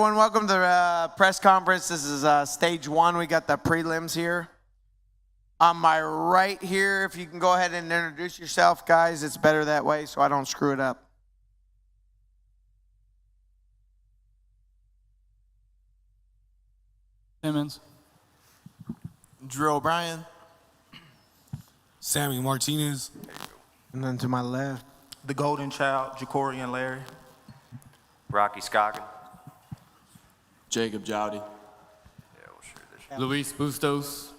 everyone. Welcome to the press conference. This is stage one. We got the prelims here. On my right here, if you can go ahead and introduce yourself, guys. It's better that way so I don't screw it up. Simmons. Drew O'Brien. Sammy Martinez. And then to my left. The Golden Child, Ja'Cory and Larry. Rocky Scoggin. Jacob Jowdy. Luis Bustos.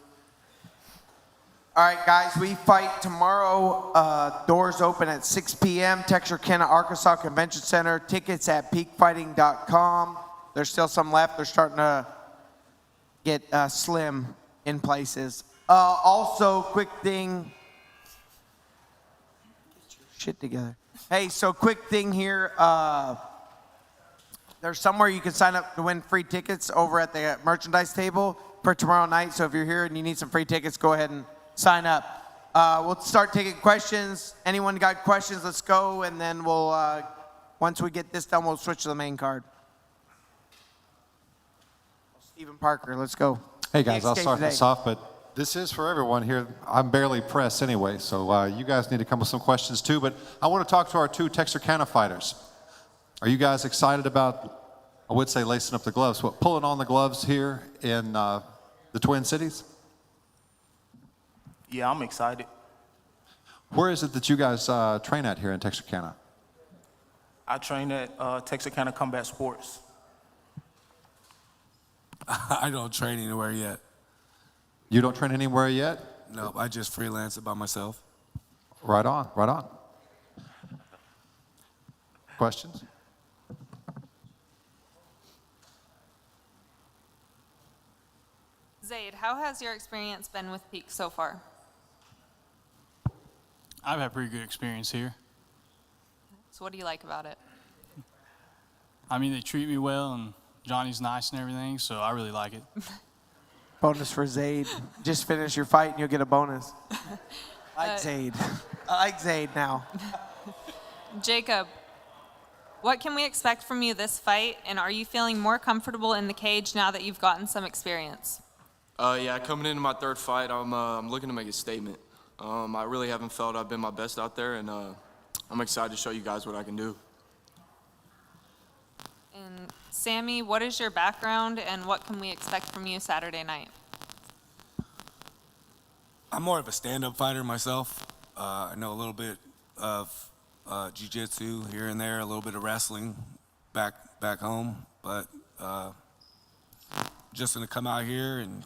All right, guys, we fight tomorrow. Doors open at 6 p.m. Texarkana, Arkansas Convention Center. Tickets at peakfighting.com. There's still some left. They're starting to get slim in places. Also, quick thing. Get your shit together. Hey, so quick thing here. There's somewhere you can sign up to win free tickets over at the merchandise table for tomorrow night. So if you're here and you need some free tickets, go ahead and sign up. We'll start taking questions. Anyone got questions? Let's go. And then we'll, once we get this done, we'll switch to the main card. Stephen Parker, let's go. Hey guys, I'll start this off, but this is for everyone here. I'm barely press anyway, so you guys need to come with some questions too. But I want to talk to our two Texarkana fighters. Are you guys excited about, I would say lacing up the gloves, but pulling on the gloves here in the Twin Cities? Yeah, I'm excited. Where is it that you guys train at here in Texarkana? I train at Texarkana Combat Sports. I don't train anywhere yet. You don't train anywhere yet? No, I just freelance it by myself. Right on, right on. Questions? Zaid, how has your experience been with Peak so far? I've had pretty good experience here. So what do you like about it? I mean, they treat me well, and Johnny's nice and everything, so I really like it. Bonus for Zaid. Just finish your fight and you'll get a bonus. I like Zaid. I like Zaid now. Jacob, what can we expect from you this fight, and are you feeling more comfortable in the cage now that you've gotten some experience? Yeah, coming into my third fight, I'm looking to make a statement. I really haven't felt I've been my best out there, and I'm excited to show you guys what I can do. And Sammy, what is your background, and what can we expect from you Saturday night? I'm more of a stand-up fighter myself. I know a little bit of jiu-jitsu here and there, a little bit of wrestling back home, but just gonna come out here and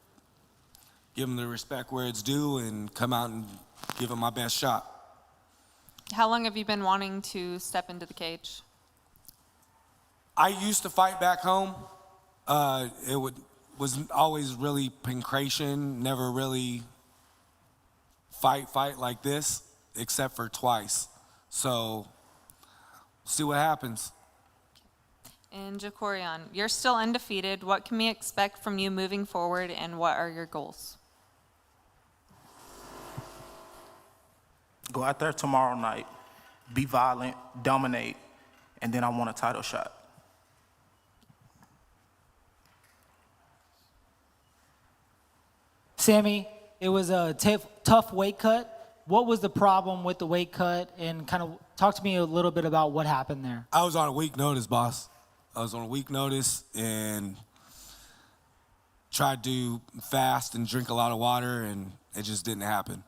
give them the respect where it's due and come out and give them my best shot. How long have you been wanting to step into the cage? I used to fight back home. Was always really pancration, never really fight like this, except for twice. So, see what happens. And Ja'Cory, you're still undefeated. What can we expect from you moving forward, and what are your goals? Go out there tomorrow night, be violent, dominate, and then I want a title shot. Sammy, it was a tough weight cut. What was the problem with the weight cut? And kind of talk to me a little bit about what happened there. I was on a week notice, boss. I was on a week notice and tried to fast and drink a lot of water, and it just didn't happen.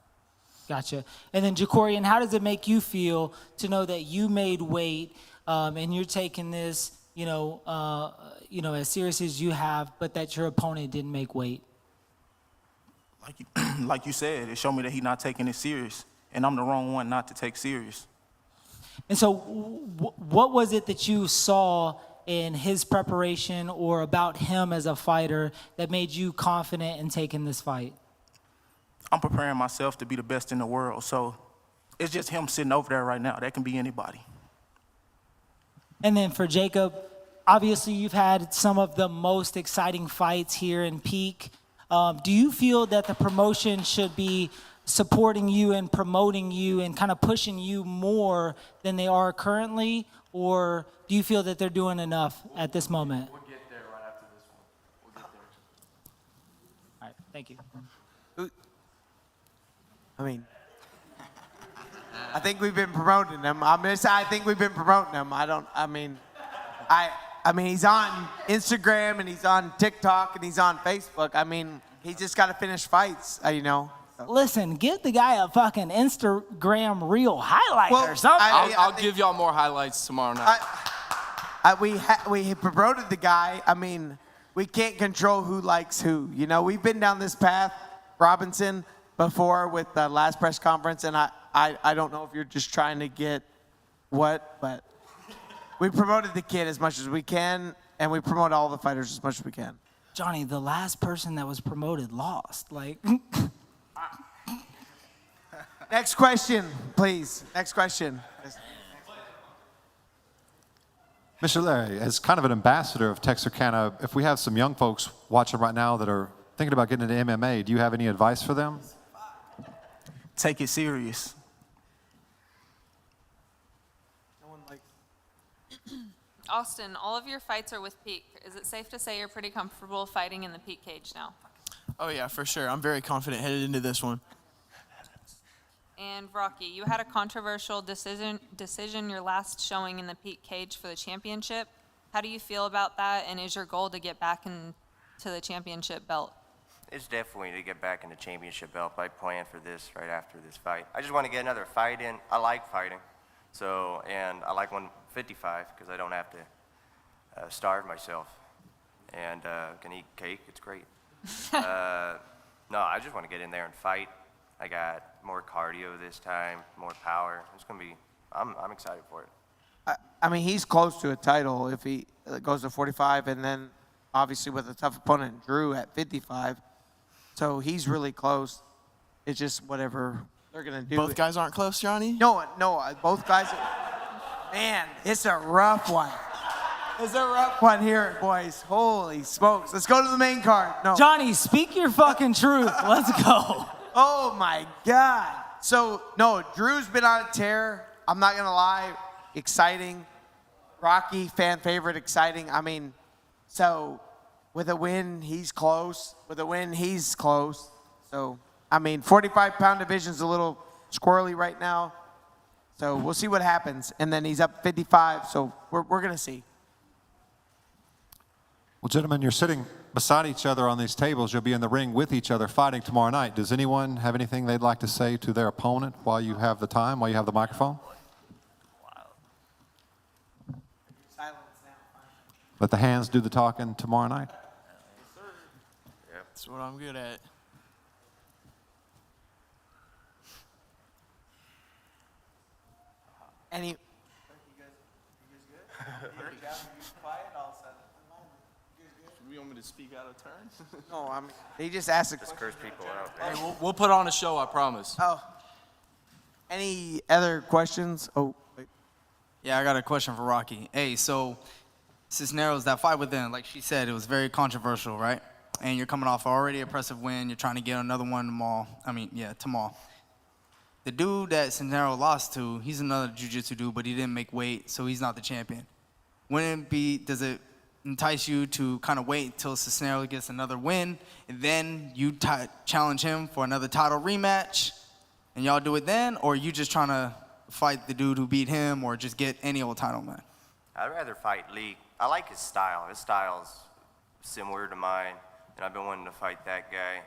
Gotcha. And then Ja'Cory, how does it make you feel to know that you made weight and you're taking this, as serious as you have, but that your opponent didn't make weight? Like you said, it showed me that he's not taking it serious, and I'm the wrong one not to take serious. And so what was it that you saw in his preparation or about him as a fighter that made you confident in taking this fight? I'm preparing myself to be the best in the world, so it's just him sitting over there right now. That can be anybody. And then for Jacob, obviously you've had some of the most exciting fights here in Peak. Do you feel that the promotion should be supporting you and promoting you and kind of pushing you more than they are currently? Or do you feel that they're doing enough at this moment? We'll get there Thank you. I mean, I think we've been promoting him. I think we've been promoting him. I mean, he's on Instagram and he's on TikTok and he's on Facebook. I mean, he just got to finish fights, you know. Listen, give the guy a fucking Instagram reel highlight or something. I'll give y'all more highlights tomorrow night. We promoted the guy. I mean, we can't control who likes who. You know, we've been down this path, Robinson, before with the last press conference, and I don't know if you're just trying to get what, but we promoted the kid as much as we can, and we promote all the fighters as much as we can. Johnny, the last person that was promoted lost. Like, next question, please. Next question. Mr. Larry, as kind of an ambassador of Texarkana, if we have some young folks watching right now that are thinking about getting into MMA, do you have any advice for them? Take it serious. Austin, all of your fights are with Peak. Is it safe to say you're pretty comfortable fighting in the Peak cage now? Oh yeah, for sure. I'm very confident headed into this one. And Rocky, you had a controversial decision your last showing in the Peak cage for the championship. How do you feel about that, and is your goal to get back into the championship belt? It's definitely to get back in the championship belt. I plan for this right after this fight. I just want to get another fight in. I like fighting. So, and I like 155 because I don't have to starve myself and can eat cake. It's great. No, I just want to get in there and fight. I got more cardio this time, more power. It's going to be, I'm excited for it. I mean, he's close to a title if he goes to 45, and then obviously with a tough opponent, Drew at 55. So he's really close. It's just whatever they're going to do. Both guys aren't close, Johnny? No, both guys. Man, it's a rough one. It's a rough one here, boys. Holy smokes. Let's go to the main card. No. Johnny, speak your fucking truth. Let's go. Oh, my God. So, no, Drew's been on a tear. I'm not going to lie. Exciting. Rocky, fan favorite, exciting. I mean, so with a win, he's close. With a win, he's close. So, I mean, 45-pound division's a little squirrely right now. So we'll see what happens. And then he's up 55, so we're going to see. Well, gentlemen, you're sitting beside each other on these tables. You'll be in the ring with each other fighting tomorrow night. Does anyone have anything they'd like to say to their opponent while you have the time, while you have the microphone? Let the hands do the talking tomorrow night. That's what I'm good at. Any? You want me to speak out of turn? No, I mean, he just asked a Just question. curse people out. Hey, we'll put on a show, I promise. Oh. Any other questions? Oh, wait. Yeah, I got a question for Rocky. Hey, so Cisneros, that fight with them, like she said, it was very controversial, right? And you're coming off an already impressive win. You're trying to get another one tomorrow. Tomorrow. The dude that Cisneros lost to, he's another jiu-jitsu dude, but he didn't make weight, so he's not the champion. Does it entice you to kind of wait until Cisneros gets another win, and then you challenge him for another title rematch, and y'all do it then, or are you just trying to fight the dude who beat him, or just get any old title man? I'd rather fight Lee. I like his style. His style's similar to mine, and I've been wanting to fight that guy.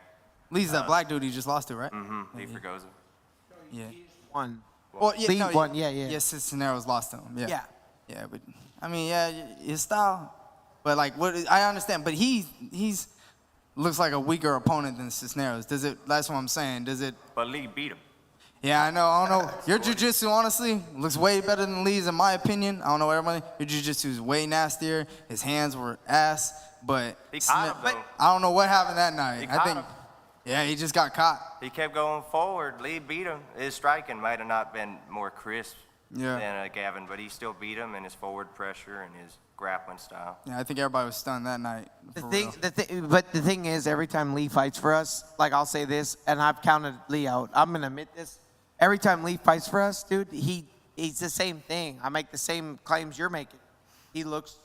Lee's that black dude he just lost to, right? Mm-hmm. Lee Fregosa. Yeah. One. Well, yeah, Lee no, won, yeah. Yes, Cisneros lost to him. Yeah. Yeah. Yeah, but I mean, yeah, his style. But like, I understand. But he's looks like a weaker opponent than Cisneros. That's what I'm saying. Does it? But Lee beat him. Yeah, I know. I don't know. Your jiu-jitsu, honestly, looks way better than Lee's, in my opinion. I don't know everybody. Your jiu-jitsu is way nastier. His hands were ass. But I don't know what happened that night. I think. Yeah, he just got caught. He kept going forward. Lee beat him. His striking might have not been more crisp than Gavin, but he still beat him in his forward pressure and his grappling style. Yeah, I think everybody was stunned that night. But the thing is, every time Lee fights for us, like I'll say this, and I've counted Lee out. I'm gonna admit this. Every time Lee fights for us, dude, he's the same thing. I make the same claims you're making. He looks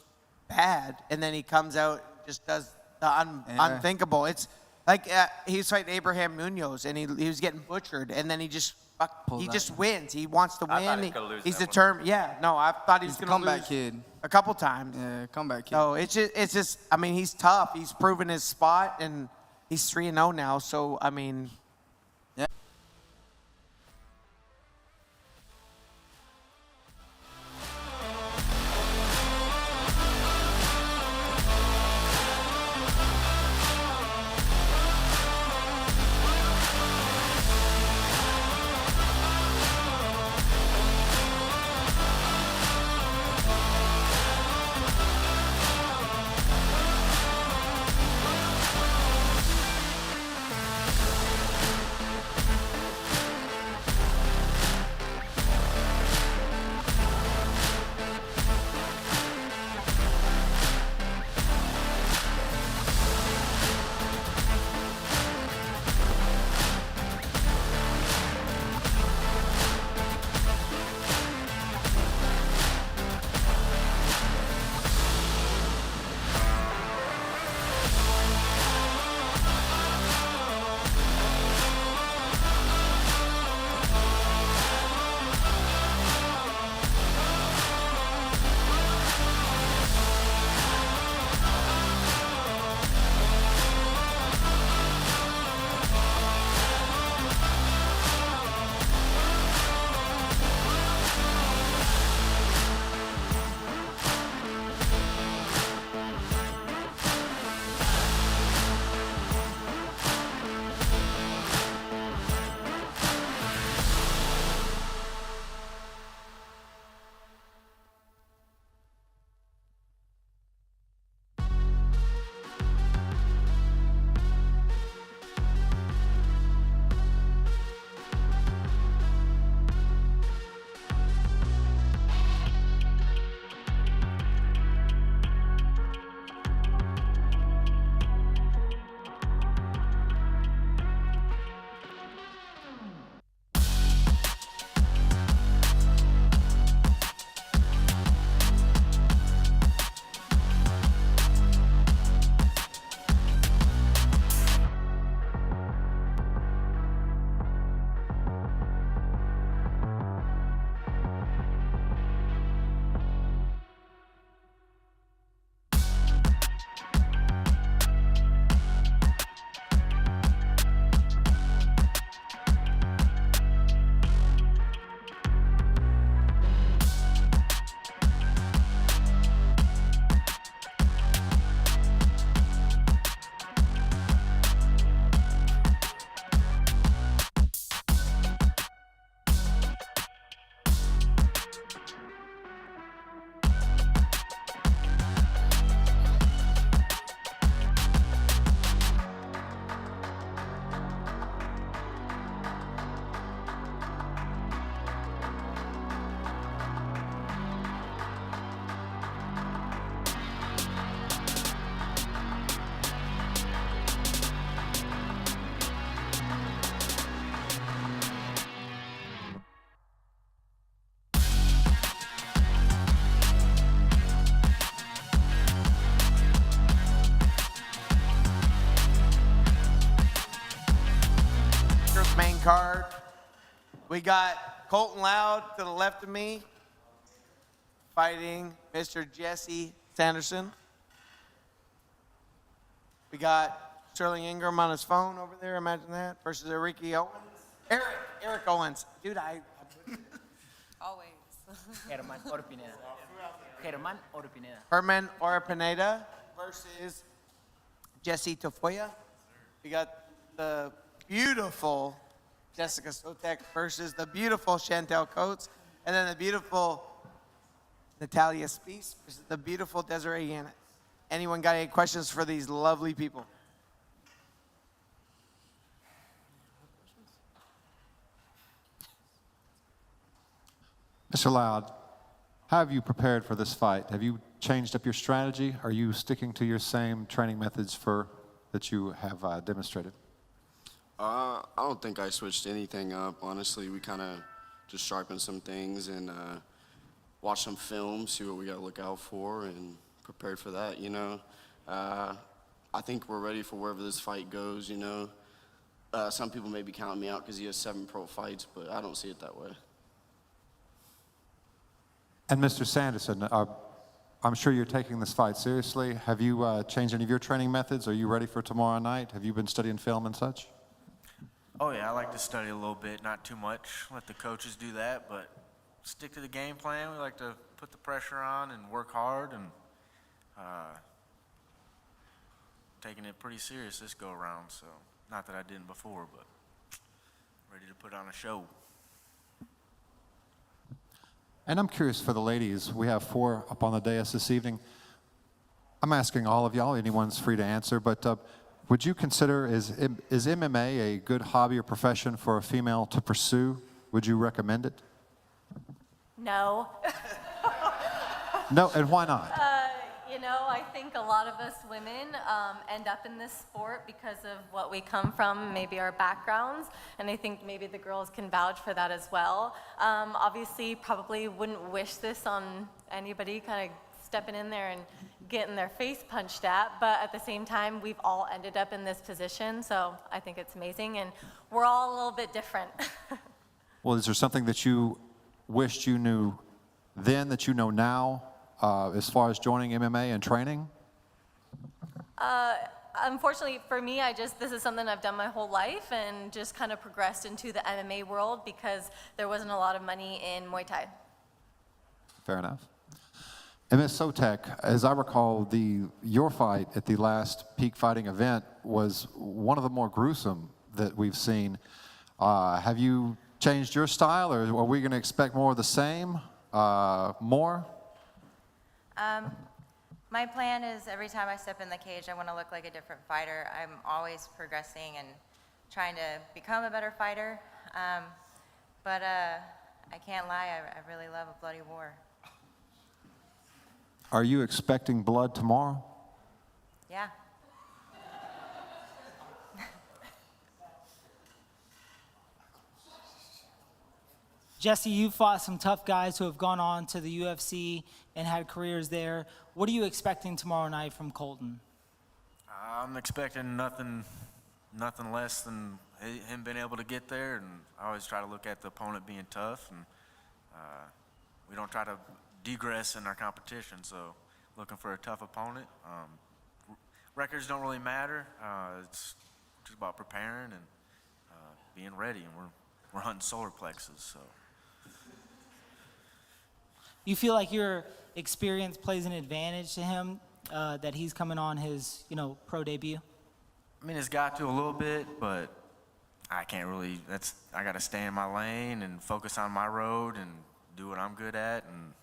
bad, and then he comes out and just does the unthinkable. Like he was fighting Abraham Munoz, and he was getting butchered, and then he just wins. He wants to win. I thought he was gonna lose He's that one. determined. Yeah, no, I thought he was He's a going to lose comeback kid. a couple times. Yeah, comeback kid. So it's just. I mean, he's tough. He's proven his spot, and he's 3-0 now. So I mean, main card. We got Colton Loud to the left of me fighting Mr. Jesse Sanderson. We got Sterling Ingram on his phone over there, imagine that, versus Ricky Owens. Eric Owens. Dude, Always. Herman Orpineda. Herman Orpineda. Herman Orpineda versus Jesse Tafoya. We got the beautiful Jessica Sotek versus the beautiful Chantel Coates, and then the beautiful Natalia Spies versus the beautiful Desiree Yannis. Anyone got any questions for these lovely people? Mr. Loud, how have you prepared for this fight? Have you changed up your strategy? Are you sticking to your same training methods that you have demonstrated? I don't think I switched anything up. Honestly, we kind of just sharpened some things and watched some film, see what we got to look out for, and prepared for that, you know. I I think we're ready for wherever this fight goes, you know. Some people may be counting me out because he has 7 pro fights, but I don't see it that way. And Mr. Sanderson, I'm sure you're taking this fight seriously. Have you changed any of your training methods? Are you ready for tomorrow night? Have you been studying film and such? Oh yeah, I like to study a little bit, not too much. Let the coaches do that, but stick to the game plan. We like to put the pressure on and work hard, and taking it pretty serious this go around. So not that I didn't before, but ready to put on a show. And I'm curious for the ladies. We have 4 up on the dais this evening. I'm asking all of y'all, anyone's free to answer, but would you consider, is MMA a good hobby or profession for a female to pursue? Would you recommend it? No. No, and why not? You know, I think a lot of us women end up in this sport because of what we come from, maybe our backgrounds, and I think maybe the girls can vouch for that as well. Obviously, probably wouldn't wish this on anybody kind of stepping in there and getting their face punched at, but at the same time, we've all ended up in this position, so I think it's amazing, and we're all a little bit different. Well, is there something that you wished you knew then that you know now as far as joining MMA and training? Unfortunately for me, this is something I've done my whole life and just kind of progressed into the MMA world because there wasn't a lot of money in Muay Thai. Fair enough. And Ms. Sotek, as I recall, your fight at the last Peak Fighting event was one of the more gruesome that we've seen. Have you changed your style, or are we going to expect more of the same? More? My plan is every time I step in the cage, I want to look like a different fighter. I'm always progressing and trying to become a better fighter. But I can't lie, I really love a bloody war. Are you expecting blood tomorrow? Yeah. Jesse, you fought some tough guys who have gone on to the UFC and had careers there. What are you expecting tomorrow night from Colton? I'm expecting nothing less than him being able to get there, and I always try to look at the opponent being tough, and we don't try to degress in our competition, so looking for a tough opponent. Records don't really matter. It's just about preparing and being ready, and we're hunting solar plexus, so. You feel like your experience plays an advantage to him, that he's coming on his, pro debut? I mean, it's got to a little bit, but I can't really, I got to stay in my lane and focus on my road and do what I'm good at, and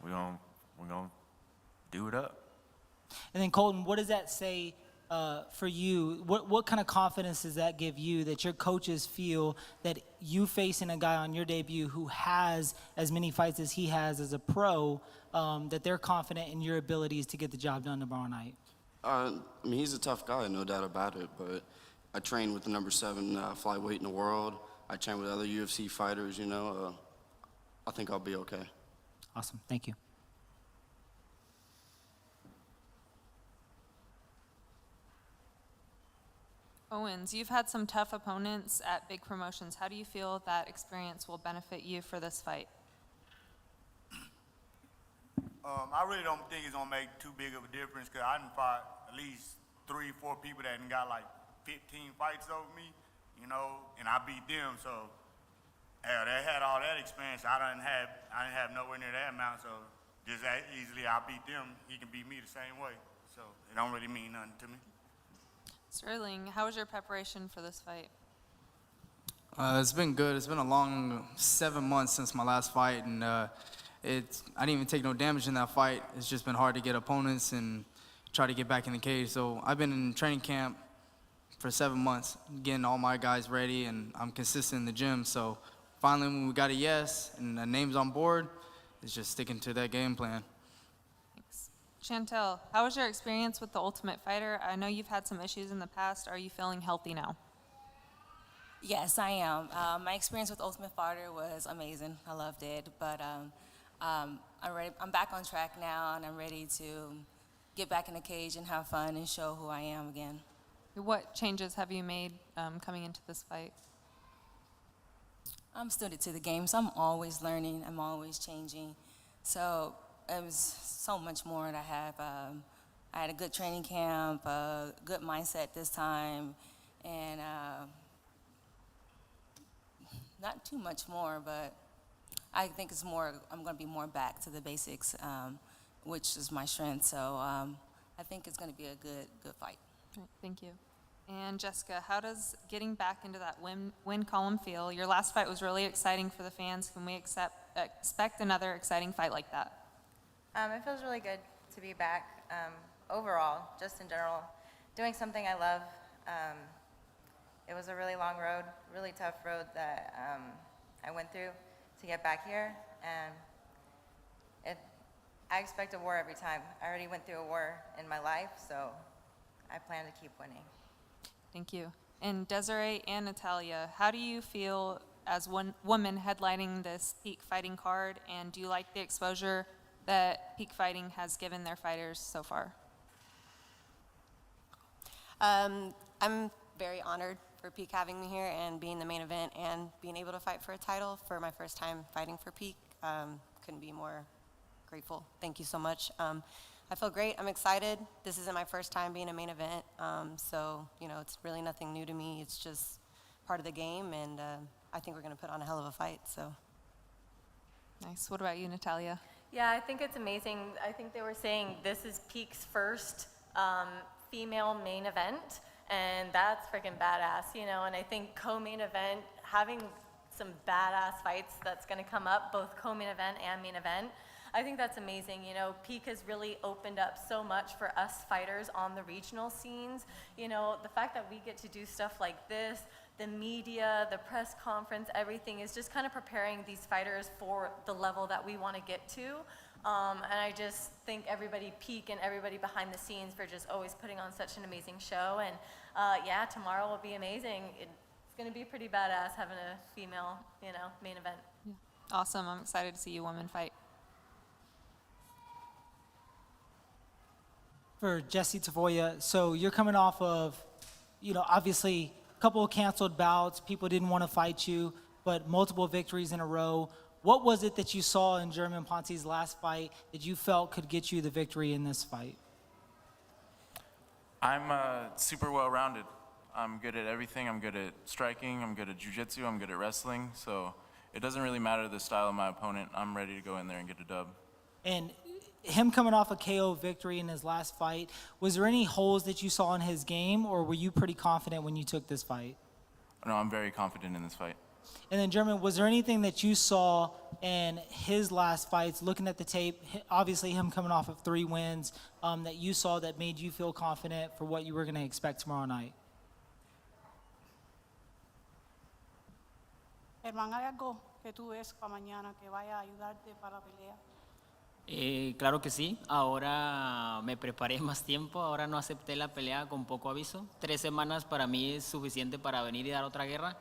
we're gonna do it up. And then Colton, what does that say for you? What kind of confidence does that give you that your coaches feel that you facing a guy on your debut who has as many fights as he has as a pro, that they're confident in your abilities to get the job done tomorrow night? I mean, he's a tough guy, no doubt about it, but I train with the number 7 flyweight in the world. I train with other UFC fighters, I think I'll be okay. Awesome, thank you. Owens, you've had some tough opponents at big promotions. How do you feel that experience will benefit you for this fight? I really don't think it's gonna make too big of a difference because I done fought at least 3 or 4 people that done got like 15 fights over me, and I beat them. So, hell, they had all that experience. I didn't have nowhere near that amount. So, just that easily, I beat them. He can beat me the same way. So, it don't really mean nothing to me. Sterling, how was your preparation for this fight? It's been good. It's been a long 7 months since my last fight, and I didn't even take no damage in that fight. It's just been hard to get opponents and try to get back in the cage. So I've been in training camp for 7 months, getting all my guys ready, and I'm consistent in the gym. So finally, when we got a yes and the name's on board, it's just sticking to that game plan. Chantel, how was your experience with the Ultimate Fighter? I know you've had some issues in the past. Are you feeling healthy now? Yes, I am. My experience with Ultimate Fighter was amazing. I loved it, but I'm ready. I'm back on track now, and I'm ready to get back in the cage and have fun and show who I am again. What changes have you made coming into this fight? I'm student to the game, so I'm always learning. I'm always changing. So it was so much more to have. I had a good training camp, a good mindset this time, and not too much more, but I think it's more, I'm going to be more back to the basics, which is my strength. So I think it's going to be a good fight. All right, thank you. And Jessica, how does getting back into that win column feel? Your last fight was really exciting for the fans. Can we expect another exciting fight like that? It feels really good to be back. Overall, just in general, doing something I love. It was a really long road, really tough road that I went through to get back here, and I expect a war every time. I already went through a war in my life, so I plan to keep winning. Thank you. And Desiree and Natalia, how do you feel as one woman headlining this Peak Fighting card, and do you like the exposure that Peak Fighting has given their fighters so far? I'm very honored for Peak having me here and being the main event and being able to fight for a title for my first time fighting for Peak. Couldn't be more grateful. Thank you so much. I feel great. I'm excited. This isn't my first time being a main event, so it's really nothing new to me. It's just part of the game, and I think we're going to put on a hell of a fight. So. Nice. What about you, Natalia? Yeah, I think it's amazing. I think they were saying this is Peak's first female main event, and that's freaking badass, and I think co-main event, having some badass fights that's going to come up, both co-main event and main event, I think that's amazing. Peak has really opened up so much for us fighters on the regional scenes. The fact that we get to do stuff like this, the media, the press conference, everything is just kind of preparing these fighters for the level that we want to get to. And I just thank everybody, Peak, and everybody behind the scenes for just always putting on such an amazing show. And yeah, tomorrow will be amazing. It's going to be pretty badass having a female, main event. Yeah. Awesome. I'm excited to see you women fight. For Jesse Tavoya, so you're coming off of, obviously a couple of canceled bouts. People didn't want to fight you, but multiple victories in a row. What was it that you saw in German Ponce's last fight that you felt could get you the victory in this fight? I'm super well-rounded. I'm good at everything. I'm good at striking. I'm good at jiu-jitsu. I'm good at wrestling. So it doesn't really matter the style of my opponent. I'm ready to go in there and get a dub. And him coming off a KO victory in his last fight, was there any holes that you saw in his game, or were you pretty confident when you took this fight? No, I'm very confident in this fight. And then, German, was there anything that you saw in his last fights, looking at the tape, obviously him coming off of 3 wins, that you saw that made you feel confident for what you were going to expect tomorrow night? Hermano, ¿hay algo que tú ves para mañana que vaya a ayudarte para la pelea? Claro que sí, ahora me preparé más tiempo, ahora no acepté la pelea con poco aviso. 3 semanas para mí es suficiente para venir y dar otra guerra.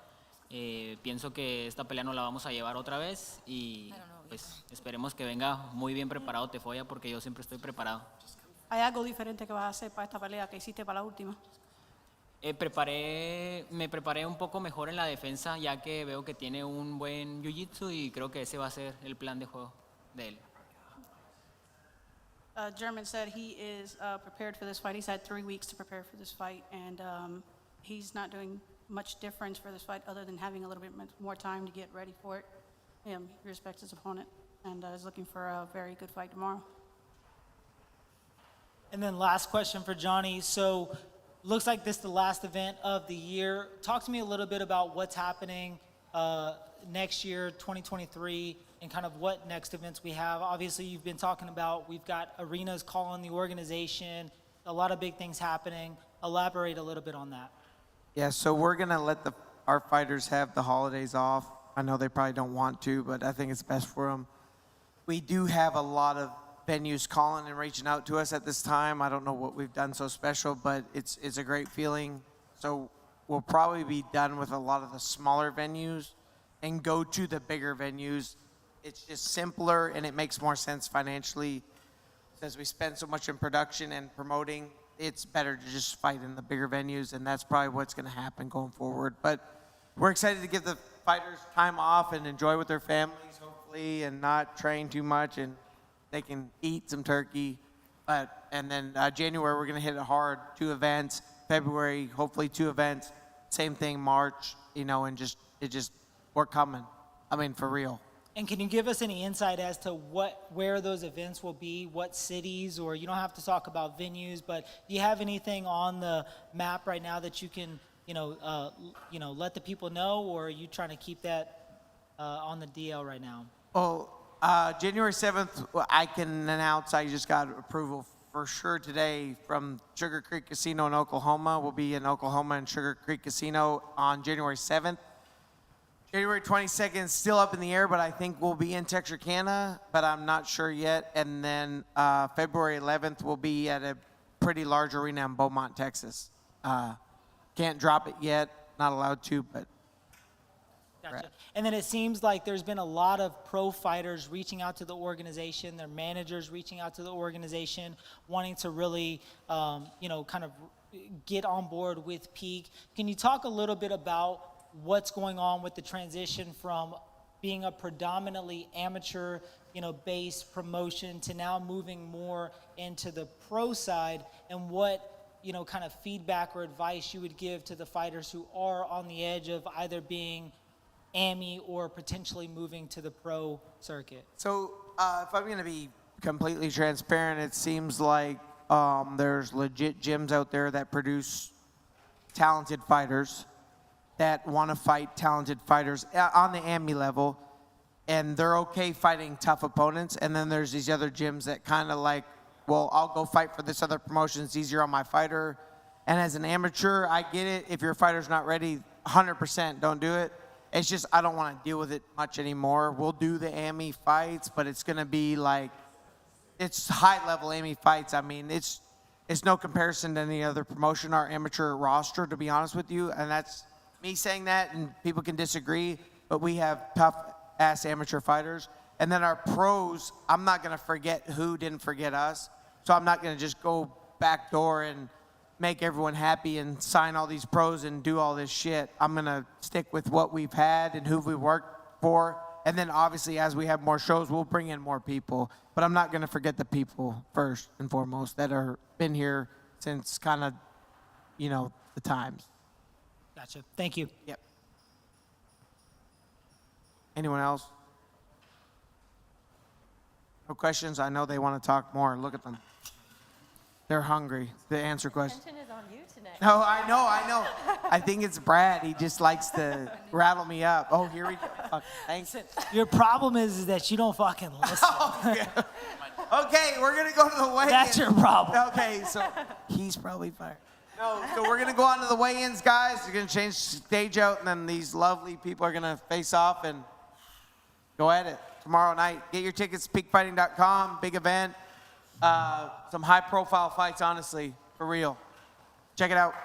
Pienso que esta pelea no la vamos a llevar otra vez y pues esperemos que venga muy bien preparado Tefoya, porque yo siempre estoy preparado. ¿Hay algo diferente que vas a hacer para esta pelea que hiciste para la última? Me preparé un poco mejor en la defensa, ya que veo que tiene un buen jiu-jitsu y creo que ese va a ser el plan de juego de él. German said he is prepared for this fight. He's had 3 weeks to prepare for this fight, and he's not doing much difference for this fight other than having a little bit more time to get ready for it. He respects his opponent and is looking for a very good fight tomorrow. And then last question for Johnny. So looks like this is the last event of the year. Talk to me a little bit about what's happening next year, 2023, and kind of what next events we have. Obviously, you've been talking about, we've got arenas calling the organization, a lot of big things happening. Elaborate a little bit on that. Yeah, so we're going to let our fighters have the holidays off. I know they probably don't want to, but I think it's best for them. We do have a lot of venues calling and reaching out to us at this time. I don't know what we've done so special, but it's a great feeling. So we'll probably be done with a lot of the smaller venues and go to the bigger venues. It's just simpler and it makes more sense financially. As we spend so much in production and promoting, it's better to just fight in the bigger venues, and that's probably what's going to happen going forward. But we're excited to give the fighters time off and enjoy with their families, hopefully, and not train too much, and they can eat some turkey. And then January, we're going to hit it hard, 2 events. February, hopefully 2 events. Same thing, March, and we're coming. I mean, for real. And can you give us any insight as to where those events will be, what cities, or you don't have to talk about venues, but do you have anything on the map right now that you can, let the people know, or are you trying to keep that on the DL right now? Oh, January 7th, I can announce I just got approval for sure today from Sugar Creek Casino in Oklahoma. We'll be in Oklahoma and Sugar Creek Casino on January 7th. January 22nd is still up in the air, but I think we'll be in Texarkana, but I'm not sure yet. And then February 11th, we'll be at a pretty large arena in Beaumont, Texas. Can't drop it yet, not allowed to, but. Gotcha. And then it seems like there's been a lot of pro fighters reaching out to the organization, their managers reaching out to the organization, wanting to really, kind of get on board with Peak. Can you talk a little bit about what's going on with the transition from being a predominantly amateur, based promotion to now moving more into the pro side, and what, kind of feedback or advice you would give to the fighters who are on the edge of either being AMI or potentially moving to the pro circuit? So if I'm going to be completely transparent, it seems like there's legit gyms out there that produce talented fighters that want to fight talented fighters on the AMI level, and they're okay fighting tough opponents. And then there's these other gyms that kind of like, well, I'll go fight for this other promotion. It's easier on my fighter. And as an amateur, I get it. If your fighter's not ready, 100% don't do it. It's just I don't want to deal with it much anymore. We'll do the AMI fights, but it's going to be like, it's high-level AMI fights. I mean, it's no comparison to any other promotion, our amateur roster, to be honest with you. And that's me saying that, and people can disagree, but we have tough-ass amateur fighters. And then our pros, I'm not going to forget who didn't forget us. So I'm not going to just go backdoor and make everyone happy and sign all these pros and do all this shit. I'm going to stick with what we've had and who we worked for. And then obviously as we have more shows, we'll bring in more people. But I'm not going to forget the people first and foremost that are been here since kind of, the times. Gotcha. Thank you. Yep. Anyone else? No questions? I know they want to talk more. Look at them. They're hungry to answer questions. Attention is on you tonight. No, I know. I think it's Brad. He just likes to rattle me up. Oh, here we go. Fuck, thanks. Your problem is that you don't fucking listen. Okay, we're going to go to the weigh-ins. That's your problem. Okay, so he's probably fired. No, so we're going to go on to the weigh-ins, guys. We're going to change the stage out, and then these lovely people are going to face off and go at it tomorrow night. Get your tickets at peakfighting.com. Big event. Some high-profile fights, honestly, for real. Check it out.